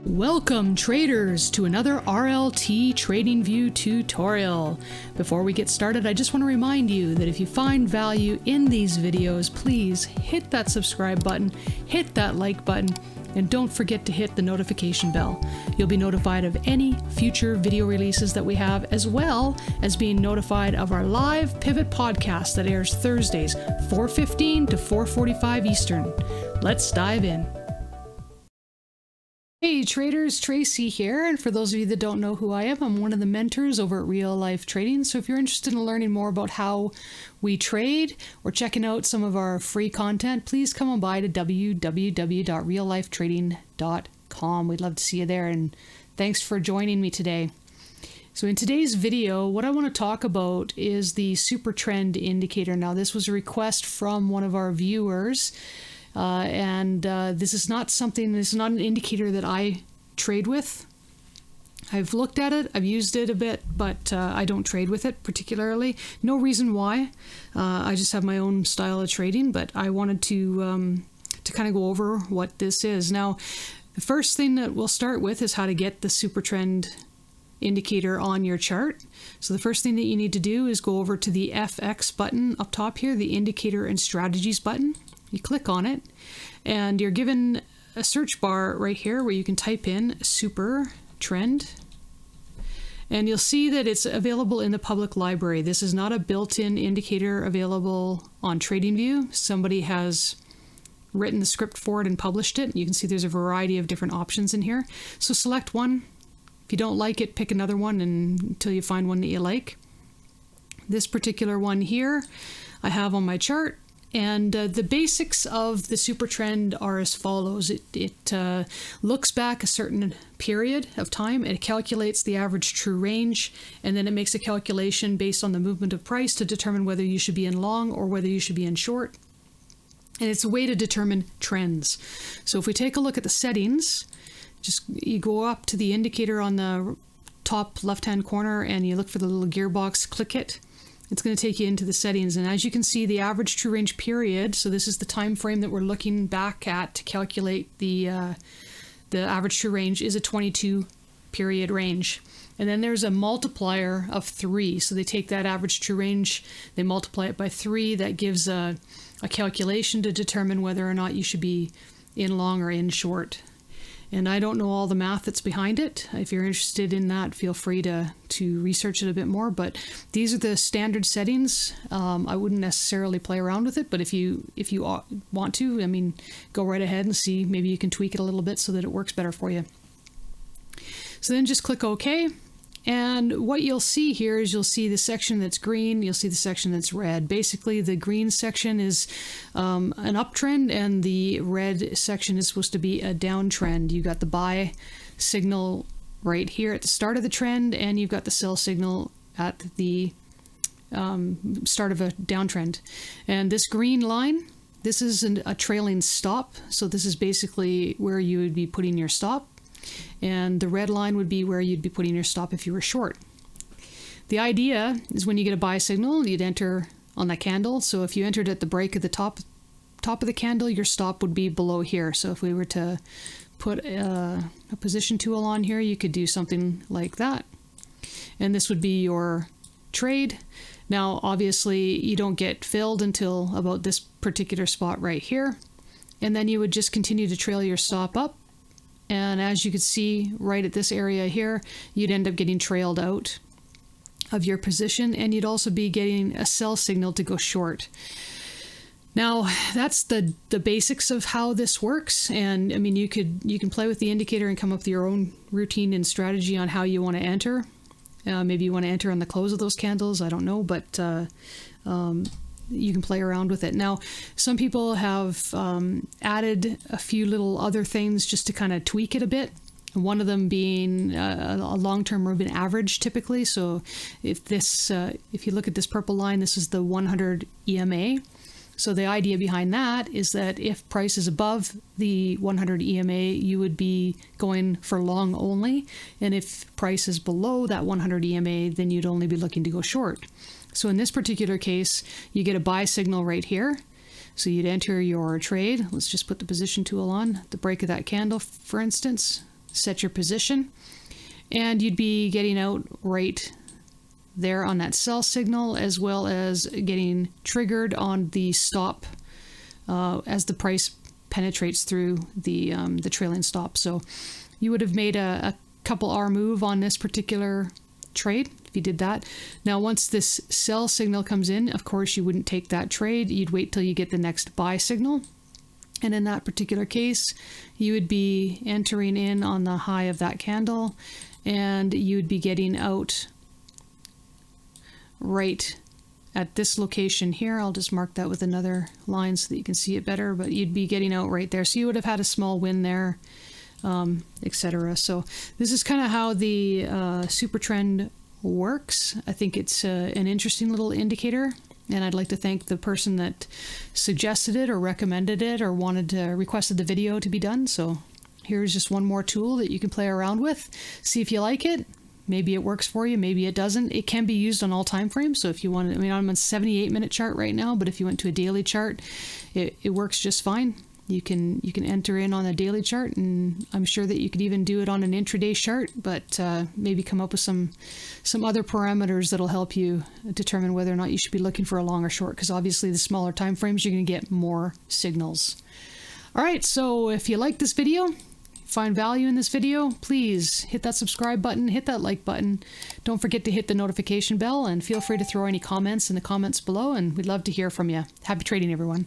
Welcome traders to another RLT TradingView tutorial. Before we get started, I just want to remind you that if you find value in these videos, please hit that subscribe button, hit that like button, and don't forget to hit the notification bell. You'll be notified of any future video releases that we have, as well as being notified of our live Pivot podcast that airs Thursdays, 4:15 to 4:45 Eastern. Let's dive in. Hey traders, Tracy here, and for those of you that don't know who I am, I'm one of the mentors over at Real Life Trading. So if you're interested in learning more about how we trade or checking out some of our free content, please come on by to www.reallifetrading.com. We'd love to see you there, and thanks for joining me today. So in today's video, what I want to talk about is the Supertrend indicator. Now, this was a request from one of our viewers. This is not an indicator that I trade with. I've looked at it, I've used it a bit, but I don't trade with it particularly. No reason why. I just have my own style of trading, but I wanted to kind of go over what this is. Now, the first thing that we'll start with is how to get the Supertrend indicator on your chart. So the first thing that you need to do is go over to the FX button up top here, the Indicator and Strategies button. You click on it, and you're given a search bar right here where you can type in Supertrend, and you'll see that it's available in the public library. This is not a built-in indicator available on TradingView. Somebody has written the script for it and published it. You can see there's a variety of different options in here. So select one. If you don't like it, pick another one until you find one that you like. This particular one here I have on my chart. And the basics of the Supertrend are as follows. It looks back a certain period of time, it calculates the average true range, and then it makes a calculation based on the movement of price to determine whether you should be in long or whether you should be in short. And it's a way to determine trends. So if we take a look at the settings, you go up to the indicator on the top left-hand corner and you look for the little gearbox, click it. It's going to take you into the settings, and as you can see, the average true range period, so this is the time frame that we're looking back at to calculate the average true range, is a 22 period range. And then there's a multiplier of 3, so they take that average true range, they multiply it by 3. That gives a calculation to determine whether or not you should be in long or in short. And I don't know all the math that's behind it. If you're interested in that, feel free to research it a bit more. But these are the standard settings. I wouldn't necessarily play around with it, but if you want to, I mean, go right ahead and see. Maybe you can tweak it a little bit so that it works better for you. So then just click OK. And what you'll see here is you'll see the section that's green, you'll see the section that's red. Basically, the green section is an uptrend, and the red section is supposed to be a downtrend. You got the buy signal right here at the start of the trend, and you've got the sell signal at the start of a downtrend. And this green line, this is a trailing stop. So this is basically where you would be putting your stop. And the red line would be where you'd be putting your stop if you were short. The idea is when you get a buy signal, you'd enter on that candle. So if you entered at the break of the top of the candle, your stop would be below here. So if we were to put a position tool on here, you could do something like that. And this would be your trade. Now, obviously, you don't get filled until about this particular spot right here. And then you would just continue to trail your stop up. And as you can see right at this area here, you'd end up getting trailed out of your position, and you'd also be getting a sell signal to go short. Now, that's the basics of how this works. And I mean, you can play with the indicator and come up with your own routine and strategy on how you want to enter. Maybe you want to enter on the close of those candles, I don't know, but you can play around with it. Now, some people have added a few little other things just to kind of tweak it a bit. One of them being a long-term moving average, typically. So if you look at this purple line, this is the 100 EMA. So the idea behind that is that if price is above the 100 EMA, you would be going for long only. And if price is below that 100 EMA, then you'd only be looking to go short. So in this particular case, you get a buy signal right here. So you'd enter your trade. Let's just put the position tool on the break of that candle, for instance. set your position, and you'd be getting out right there on that sell signal, as well as getting triggered on the stop as the price penetrates through the trailing stop. So you would have made a couple hour move on this particular trade if you did that. Now, once this sell signal comes in, of course, you wouldn't take that trade. You'd wait till you get the next buy signal. And in that particular case, you would be entering in on the high of that candle, and you would be getting out right at this location here. I'll just mark that with another line so that you can see it better, but you'd be getting out right there. So you would have had a small win there, etc. So this is kind of how the Supertrend works. I think it's an interesting little indicator, and I'd like to thank the person that suggested it or recommended it or requested the video to be done. So here's just one more tool that you can play around with. See if you like it. Maybe it works for you, maybe it doesn't. It can be used on all time frames. So if you want, I'm on a 78-minute chart right now, but if you went to a daily chart, it works just fine. You can enter in on a daily chart, and I'm sure that you could even do it on an intraday chart, but maybe come up with some other parameters that'll help you determine whether or not you should be looking for a long or short, because obviously the smaller time frames, you're going to get more signals. All right, so if you like this video, find value in this video, please hit that subscribe button, hit that like button. Don't forget to hit the notification bell, and feel free to throw any comments in the comments below, and we'd love to hear from you. Happy trading, everyone.